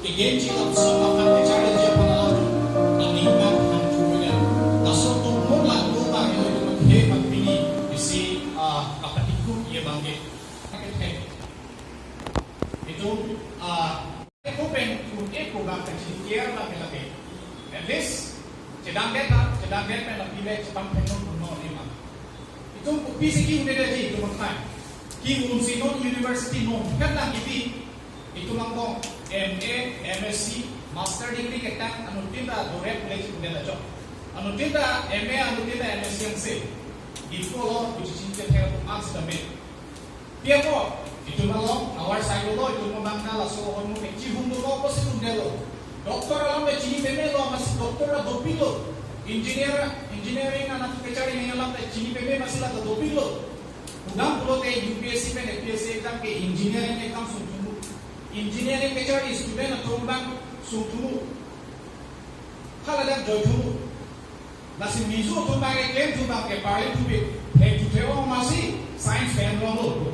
again chila sama kan bicara dia pengalaman anima hantunya langsung tumbuh lalu bang itu menghe mengpini isi kapatiku ia bangke itu aku bang kecil bang lagi at least sedang deta lebih cepat penuh lima itu bisa kita jadi itu makan ki Unsinon University kan lang itu lang po MA, MSc, Master Degree kita anu tinda direct college kuda jo. Anu tinda MA, anu tinda MSc yang se. Itu lo bicara tentang arts dan med. Dia po itu malo awal saya lo itu memang nala so orang mungkin hundu lo pasti kuda lo. Doktor alam becini peme lo masih doktor lah dopilo. Engineering anak kecari ni alam becini peme masih lah dopilo. Udang pulau te UPSC pe UPSC exam ke engineering exam suntumu. Engineering kecari student atau bang suntumu. Kalau ada jodoh, nasi mizu tu bang claim tu bang ke paling tu be, tu tewa masih science fan lo.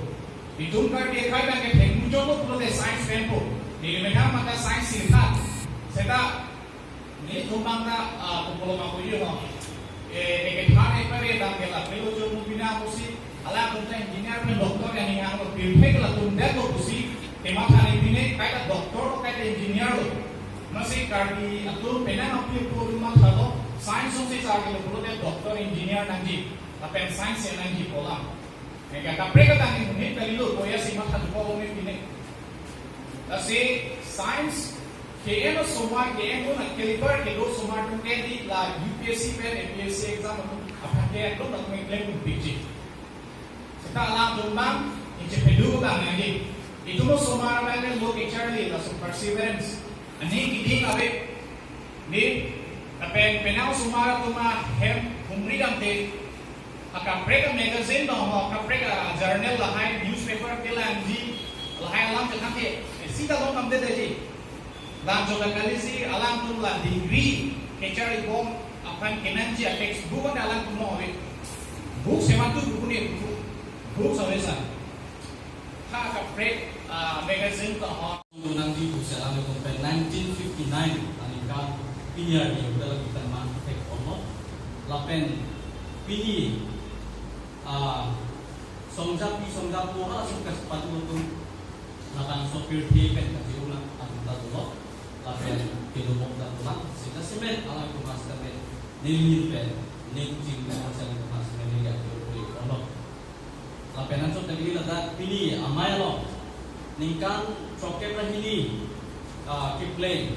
Itu kan dia kaya bang ke muncul lo pulau te science fan po. Dia mereka mata science sirkat. Saya ni tu bang na pulau makuyu lo. Thane pare bang ke lah. Kalau jodoh bina musi. Alam tunta engineer में डॉक्टर यानी यहाँ पर बिल्कुल लतुंडे तो उसी तेमा थाने बिने कायदा डॉक्टर और कायदा इंजीनियर लो नसे कार्बी अतुल पेना अपने प्रोग्राम था तो साइंस से चाहे लो बोलो ते डॉक्टर इंजीनियर नंजी अपेन साइंस से नंजी पोला मैं क्या कपड़े का ताने मुझे कली लो कोई ऐसी मत था जो में बिने नसे साइंस के एनो सोमा के एनो न कैलिपर के दो सोमा तुम के दी ला UPSC पे APSC एग्जाम अपन के तो तक में claim peachy kita alam tumbang ini pedu bang lagi itu mau somar bang lo kecari lah so perseverance ani gini kabe ni tapi penau somar tu mah hem umri gamte akan mereka magazine dong akan mereka journal lah hai newspaper kelan di lah hai alam jangan ke sida dong kamde deji dan juga kali si alam tu lah degree kecari bom akan kenanji textbook ada alam tu mau book semantu buku ni Group Solution. Kak break magazine ke hot. Nanti bisa lalu sampai 1959 anika pinya dia udah lagi teman tek ono. Lapen pini songja pura suka sepatu untuk lakukan sopir tiket kasih ulang antar dulu. Lapen kedua dan ulang. Sehingga semen alam kemas kami nilai pen nilai macam kemas kami dia boleh ono. Lapenan so tadi lada pini amai lo ningkan choke prahini kiplay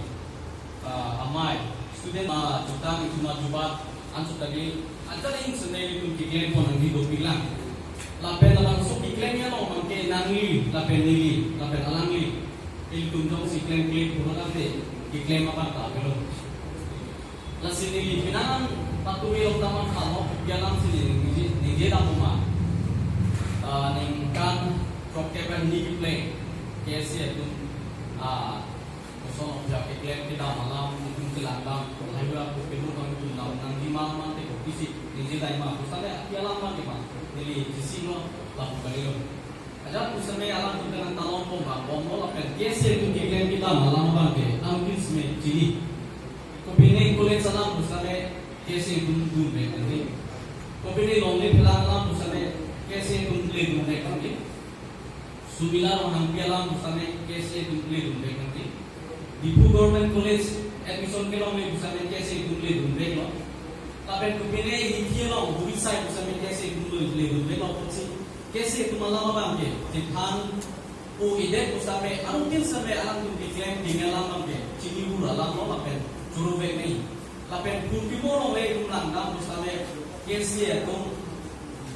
amai student jutang itu majubat anso tadi ada yang senai itu kiklay pun nanti do pilang lapen langsung kiklay nya lo mangke nangi lapen nili lapen alangi il tunjong si kiklay pun nanti kiklay mapan tak belum lasin nili pinangan patumi utama kalau jalan sini niji dah rumah ningkan prokepan di play kesi itu kosong objek iklan kita malam mungkin kelambang lahirlah penuh kami tu nanti malam nanti kisi ini dah imam pusatnya alam mana imam jadi sisi lo lalu kali lo ada pusatnya alam tu dengan talon bom lah kan kesi itu iklan kita malam bangke angin semen cili kopini kulit salam pusatnya kesi itu dulu nanti kopini longnya pelan alam pusatnya कैसे तुमले ढूंढे करके सुमिला और हम के अलावा मुसाने कैसे तुमले ढूंढे करके दीपू गवर्नमेंट कॉलेज एडमिशन के लिए मुसाने कैसे तुमले ढूंढे लो तापे कुपिने हिंदी लो बुरी साइड मुसाने कैसे तुमले ढूंढे लो कैसे तुम्हारा मालूम है जितान ओ इधर मुसाने अंतिम समय आलम तुम दिखलाएं दिने आलम के चीनी बुरा आलम लो तापे चुरुबे नहीं तापे कुपी मोरो ले तुम लंगा मुसाने कैसे तुम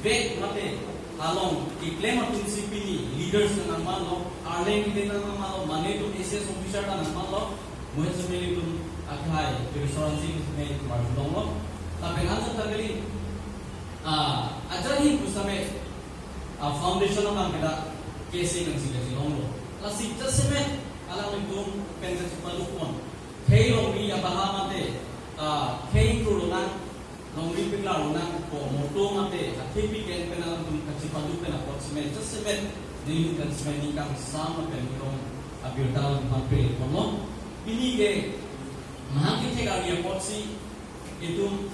baik mate along iklan atau sipini leaders dengan malo arleng kita dengan malo mana itu SS officer dengan malo mungkin semeli itu akhai restoransi semeli marjudong lo tapi nanti terkali ajar ini bersama foundation orang kita kesi dengan sih lo lasik tersebut alam itu pentas palukon kei longi ya bahama te kei kurungan longi piklar unang ko moto mate akipi ken penal tum kacipadu pena approximate semen nilin kan semen nikang sama pen rom abirtal mampir kono pinige mahangkit Karbi potsi itu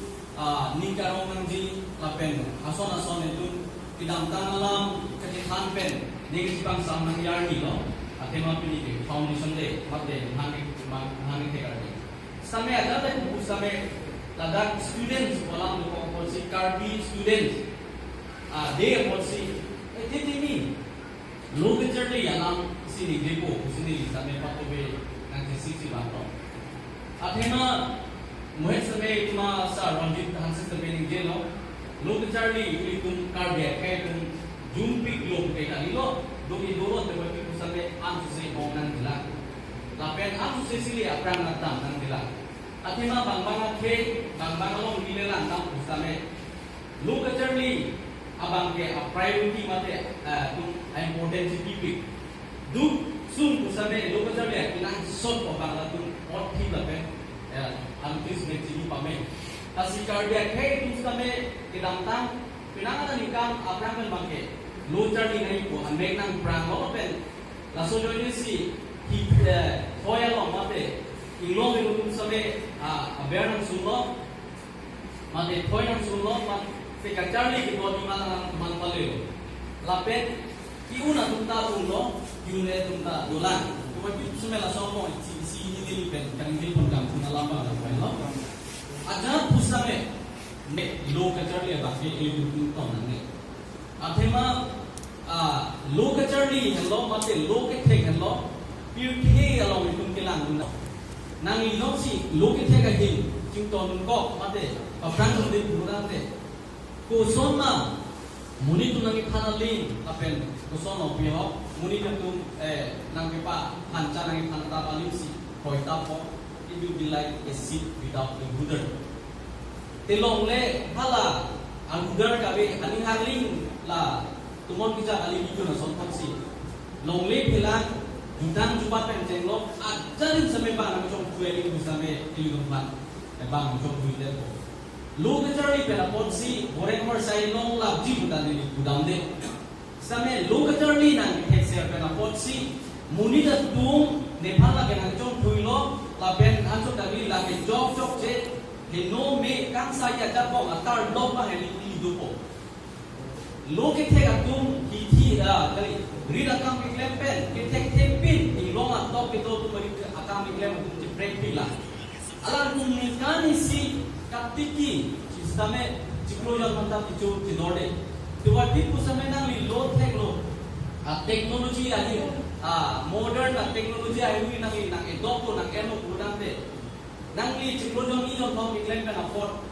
ningkarong nangji lapen ason itu tidam tanalam ketihan pen negi pang samang yardi lo atema pinige foundation de mate mahangkit Karbi sampai ada tak sampai ladak students walang ko potsi Karbi students they potsi ini low culture yalang sini depo sini sampai patobe nangji sisi bato atema mohon sampai cuma ranjit hansi sampai gelo low culture ikum Karbi kayak ikum jumpi globe kayak tadi lo doki doro tapi sampai ansu se onan dilang lapen ansu se sili aprang natam nang dilang atema bang lo milelang tam sampai low culture abang ke priority mate tung importance tipi du sun kusame lo ka jabe kinang sot ko bang tung ot thi la pe am tis me chi pa me asi Karbi ke tung same kidang tang pinang ada nikam aprang men bangke lo charli nai ko ame nang prang lo pen la so jo ni si hi hoya lo mate ilong me tung same aberan sun lo mate hoya sun lo Seka Charlie ki body mana man paleo. Lapet kiuna tunta ulo, kiune tunta dolan. Kuma ki sumela somo si ini pen kan ini pun kam tuna lamba la pelo. Aja pusame ne lo ka Charlie ba ke e tunta nane. Athema lo ka Charlie hello mate lo ke thek hello. Piu ke alo itum kilang tuna. Nang ilo si lo ke thek ka hin chington ko mate pa prang de purate. Kusoma muni tu nangi panalin apen kusono piho muni tu nangi pa panca nangi panta paling si koita po it will be like a seed without a rudder telong le hala ang rudder kabe aning hangling la tumon kita ali itu na sontak si long le pilang jutang jupat penceng lo ajarin sampai bang ang chong kueli kusame ilung pan bang chong kueli po Low culture pela potsi boreng mer sai long labji budan ni budam de same low culture nang hexer pela potsi muni da tum nepal la genang chong thuilo la ben anso dali la ke job che he no me kang sa ya da ko atar dog ma heli ni du po low ke thega tum hi thi da kali rida kam ke lempen ke thek thepin ni long a top ke to tu mari akam ke lem tu break pila ala tum ni kani si Kaptiki, sisteme ciklojan mantap itu tinode. Tuwati pusame nang lo teklo, teknologi ahi, modern teknologi ahi nang edoko nang eno kudante. Nang ciklojan ini orang iklan kan afford.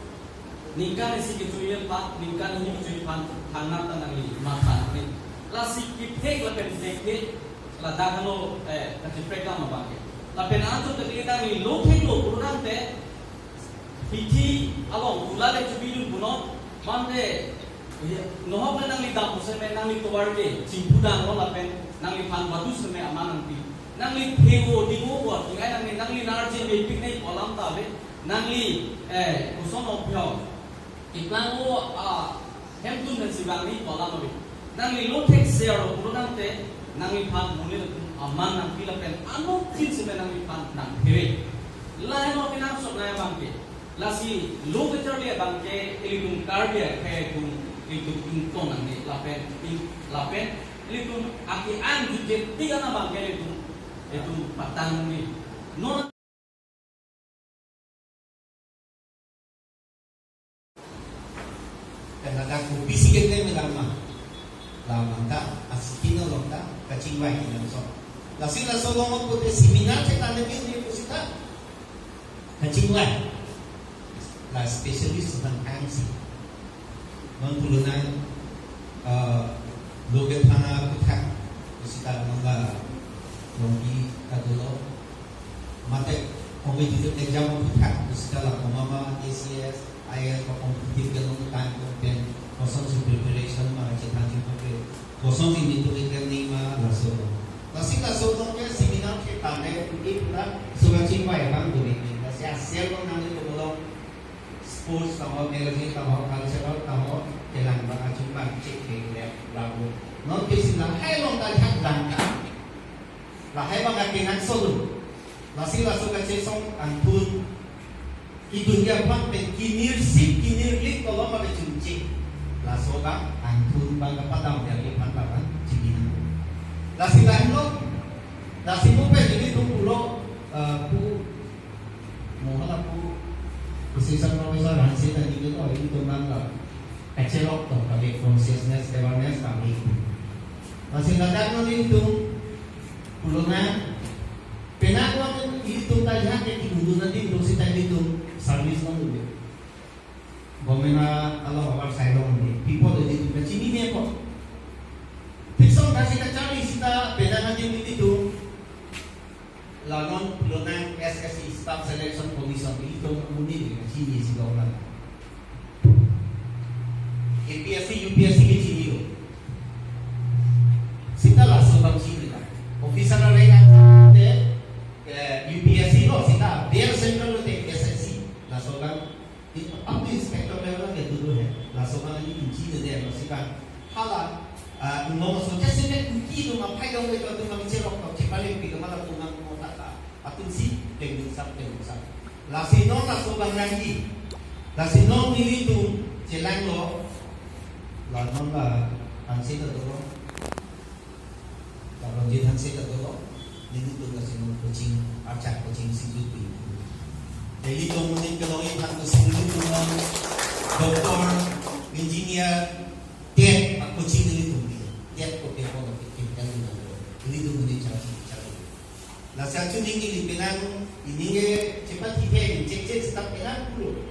Ningkan isi kecuali pak, ningkan ini kecuali pan, hangat nang makan. Lasi kitek la pen seke, la dahalo kecipreka mabake. La pen anto terlihat nang lo teklo kudante. Hiti along ulale chubilu buno mande nohok nang li dam useme nang li towarge chimpudang lo lapen nang li pan batu seme amanang pi nang li thego dingo ko ngai nang li narje me piknai kolam ta be nang li usono pyo iklango hemtun na sibang ni kolam be nang li lo tek share ro buno te nang li pan mule amanang pi lapen ano thin seme nang li pan nang theve lai no pinang so na bangke lasi low culture le bangke ilung Karbi ke kum ilung ton nang lapen ilung aki an juje tiga na bangke itu patang ni no kadang ku bisikin ke lama ta aspino lokta kacing bai ni so lasi la so ngomong ku seminar kita lebih universitas kacing bai la specialist tentang MC non-tulunan logat hana kutak usita mangga longi kadulo mate competitive exam kutak usita la mama ACS IELTS ko competitive galong time ko ben kosong si preparation ma chetanji ko ke kosong si nito learning ma laso kasi laso ko ke seminar ke tane ini pura sugacing wa bang duri ni kasi asel ko nang ko bolong sports tahu magazine tahu cultural tahu jalan bang cuma cek ke lagu non kesilang hai long tak hak langka lah hai bang akinan solo Lasi laso kace song antun dunia pan pe kinir lit kalau ma becunci laso ka antun bangga padam dari pan lawan cibina lasi lain lo lasi mo pe jadi tu pulo pu mohon aku khususnya profesor Hansi tadi itu ini tu nangga ecelok tu kami consciousness awareness kami masih datang nanti itu pulungan penakwa itu tanya ke ibu nanti untuk si tadi itu service nang dulu. Gomena Allah awal saya dong ni. People jadi tu macam ni apa? Pisau kasih kacari kita beda nanti itu. Lawan puluhan SSC Staff Selection Commission itu muni macam ni sih orang. APSC UPSC ke sini tu. Kita langsung bangsi kita. Officer mereka UPSC lo kita biar central lo SSC langsung kan apa inspektor level ke dulu ya langsung kan ini kunci dia langsung kan hala ngomong soalnya sebenarnya kunci itu ngapain dong itu tuh kami cerok kau cipalin pergi kemana tuh nggak mau kata atun si pengusaha langsung non langsung kan lagi langsung non ini tuh celang lo langsung lah hansi itu tuh kalau dia hansi itu tuh ini tuh kasih coaching acak coaching security. Jadi kemudian kalau ini kan security dengan doktor, engineer, dia coaching ini tuh dia kok dia kalau kita ini tuh ini cara. Nah saya cuma ini penang ini cepat kita cek start penang dulu.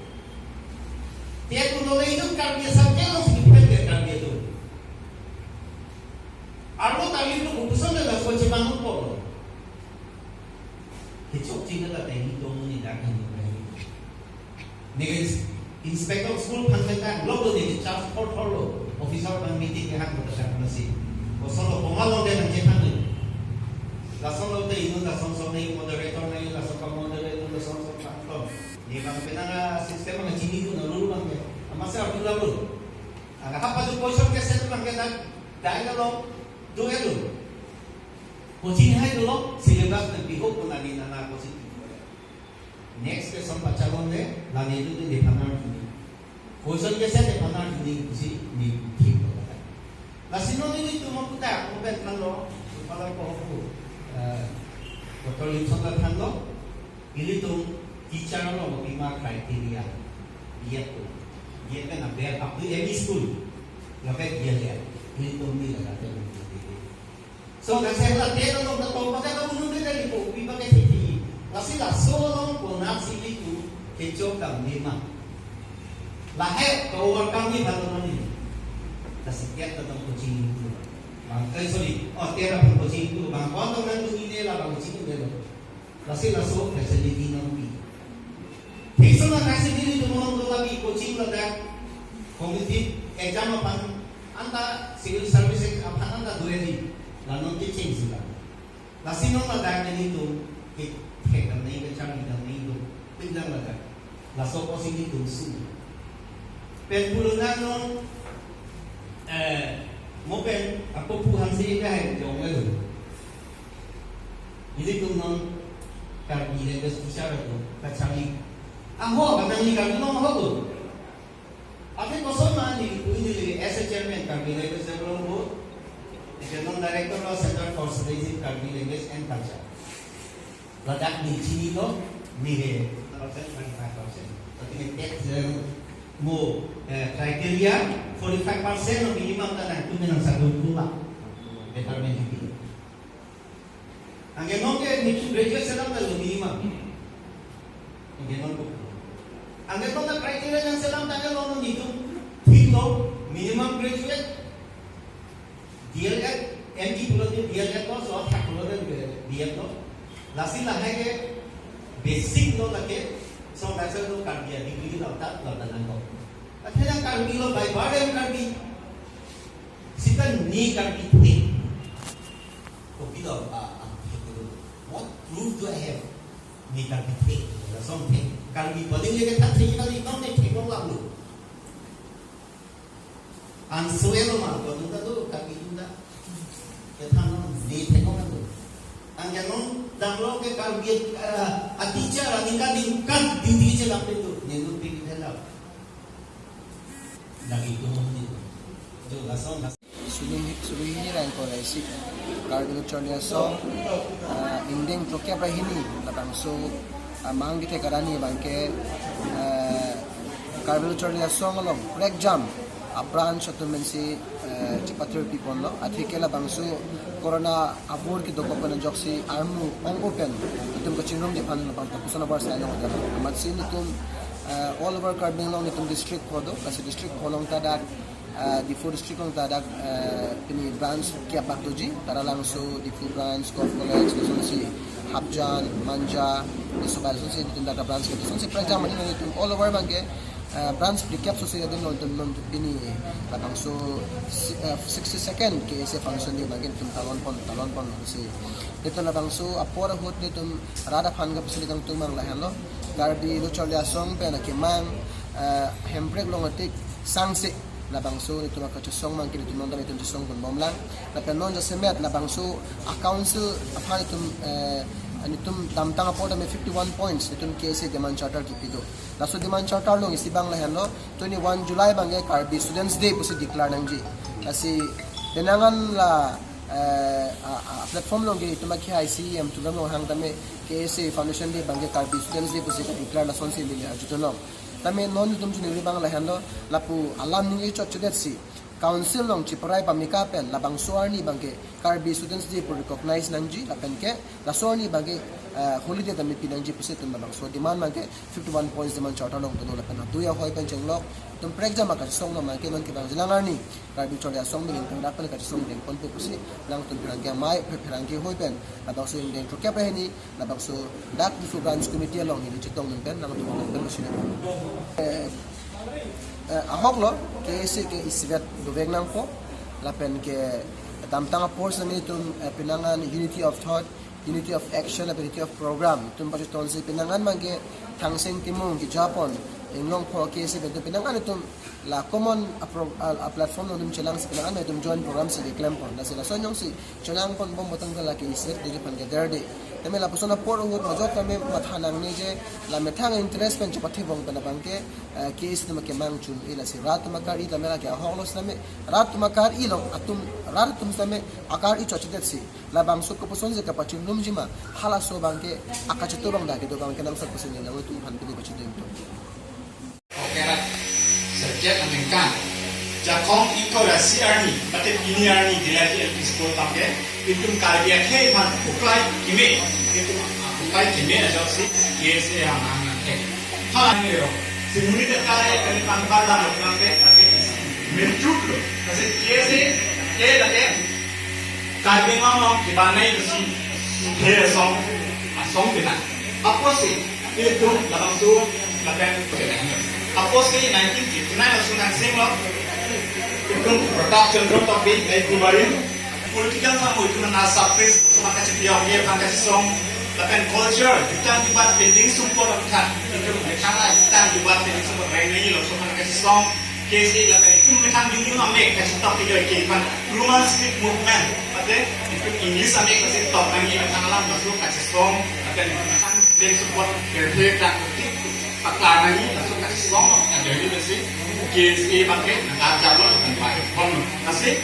Dia kalau itu Karbi sampai langsung dipelajari Karbi itu. Arlo tadi itu urusan dengan coaching bangun pun. Kecok cina lah tadi tu muni dah kan ni. Nih inspektor school panggilan, lo tu ni charge portfolio, officer pang meeting ke hang berdesak nasi. Kosong lo pengalon dia nak cepat ni. Langsung lo tu ini langsung ni moderator ni langsung moderator langsung kantor. Ni bang penang sistem ang cini tu nalulu bang dia. Masa aku lalu. Agak apa tu posisi ke set bang kita dah lo tu elu. Coaching hai dulu, syllabus dan pihak penani nana coaching. Next ke sampai calon deh, lalu itu di panar ini. Coaching ke saya di panar ini sih ni tip. Lasino ini tu mau kita, mau kan lo, kalau kau betul itu sangat kan lo, ini tu teacher lo mau lima kriteria, dia kan ambil apa any school, lepas dia lihat, ini tu ni lah kata. So kasi dia kalau betul pada kamu nunggu dari itu, pipa kecil. Kasi lah solong konak sini tu kecok kami mah. Lahir kau kami baru ni. Kasi dia tetap coaching itu. Bang, sorry, dia dapat coaching itu. Bang, kau tu nanti ini lah bang coaching itu. Kasi lah so facility nanti. Besok nak kasi diri tu orang tu lagi coaching lah dah. Community exam apa? Anda civil service apa anda dua ni? Lalu kita change sila. Lasi nong ladak na nito, kita na yung kacang na nito, biglang ladak. Laso ko sini tunsu. Penpulunan nong, mo pen, ako puhan sa ikay, jong elu. Hindi kong nong Karbi na gusto siya ito, kacang ni. Ako, katang ni Karbi nong ako. Akin ko sa mani, kung hindi as a chairman, Karbi na gusto siya ito. General Director of Center for Studies in Karbi Language and Culture. Ladak ni Chini lo, ni he, 25%. Tapi ni tet mo criteria 45% o minimum tanah itu menang satu pula. Department itu. Ang ganon ke ni graduate selam talo minimum. Ang ganon ko. Ang ganon na criteria ng selam talo lo nito. Hilo minimum graduate. DLED, MD pulau dia DLED lo, soal hak pulau dia lo. Lasi lah ke basic lo lagi, so dasar lo Karbi degree lo tak lo dalam lo. Akhirnya Karbi lo by barang Karbi, sita ni Karbi thing. Kopi lo what proof do I have? Ni Karbi thing, something. Karbi paling dia kata thing kali kau ni thing lo lalu. Ansuelo mah, kalau tu Karbi tu dah, kita ni thing lo lalu. Ang ganon dang lo ke Karbi teacher tingkat di je lap itu nyenun pin helap lagi itu mungkin itu lasong Sulihini ran ko si Karbi Chornia song inding trokya bahini labang so mangi te karani bangke Karbi Chornia song along break jump a branch of the mensi chipatri people no athikela bangsu corona abur ki doko pan joksi armu ong open tum ko chingrom de pan labang ta kusana bar sai no da matsin tum all over Karbi long tum district kodo kasi district kolong tadak di food district long tadak ini branch kia baktoji tara langso di food branch golf college so si Habjan Manja di sobal so si tum daga branch ke so si praja mani tum all over bangke branch recap so sila din non bini labang so 60 second ke ese function ni bagin tum talon pon si dito labang so apora hot ni tum rada phan ga pisili kang tumang lahan lo Karbi lo chorlia song pe na kimang hembrek longatik sangse labang so ito makacha song man kini tum nonda ito song kon bomlang lapen non ja semet labang so account so aphan itum anitum tamtang apo may 51 points itum KSA demand charter kipido laso demand charter long isibang lahan no 21 July bangay Karbi Students Day po si declare nang ji kasi denangan la platform long ito maghi ICM tulam long hang tame KSA Foundation Day bangay Karbi Students Day po si declare lason si nila ajuto no tame non itum sinili bang lahan no lapu alam ni ichot chudet si council long chiparay pamikapen labang suarni bangke Karbi Students Day po recognize nangji lapen ke la suarni bangke holiday dami pinangji pusit tum labang so demand bangke 51 points demand charter long tuno lapen duya hoy pen chenglok tum prekja maka song no bangke non ke bang jilangarni Karbi choria song bin tum dapen ka song den kon pusi lang tum pirangke mai pirangke hoy pen labang so den trokya pehni labang so dak di branch committee long ni chitong pen lang tum pen sine ahok lo ke isigat duveg nang po lapen ke tamtang force na itum pinangan unity of thought, unity of action, unity of program itum pa ton si pinangan mangke thangseng timong ki Japan inglong po ke beto pinangan itum la common a platform no dum chelang si pinangan itum join program si reclaim po na sila sonyong si chelang pon bom botang la ke isir de pan ke derde teme la pusona por ngut majok kami mathanang ni je la methang interest pen chapati bong pen bangke case na makemang chun ila si rat makari la mera ke honglos na me rat makar ilong atum rat tum same akar I chochidet si la bang su ko puson je kapachin num jima hala so bangke akachitu bang da ke do bangke nang sa pusin na tu han pini bachitu to Okera subject amengkan jakong iko rasi arni bate ini arni dilati LP school tamke itum Karbi ke man uklai kime itum uklai kime aja si KSA amang ke ha ne ro simuni de kare kali pangbar da lokangke ase menjuk lo ase KSA ke dake Karbi ngomong di banai si ke song bina apa sih itu dalam tu lakukan Apos ke 1959 langsung sing lo itu production drop topic ay kumarin political sama itu menasap pres sama kasih dia dia kasih song lakukan culture kita dibuat building support kan itu mereka kita dibuat building support lainnya langsung kasih song KSA lakukan itu mereka bingung ambil kasih topik ke kan rumah street movement ada itu English ambil kasih top lagi mereka alam langsung kasih song lakukan mereka building support berhubungan Pakar lagi langsung kasih song, ada ini sih, KSA pakai, nggak jalan dengan baik, nasi.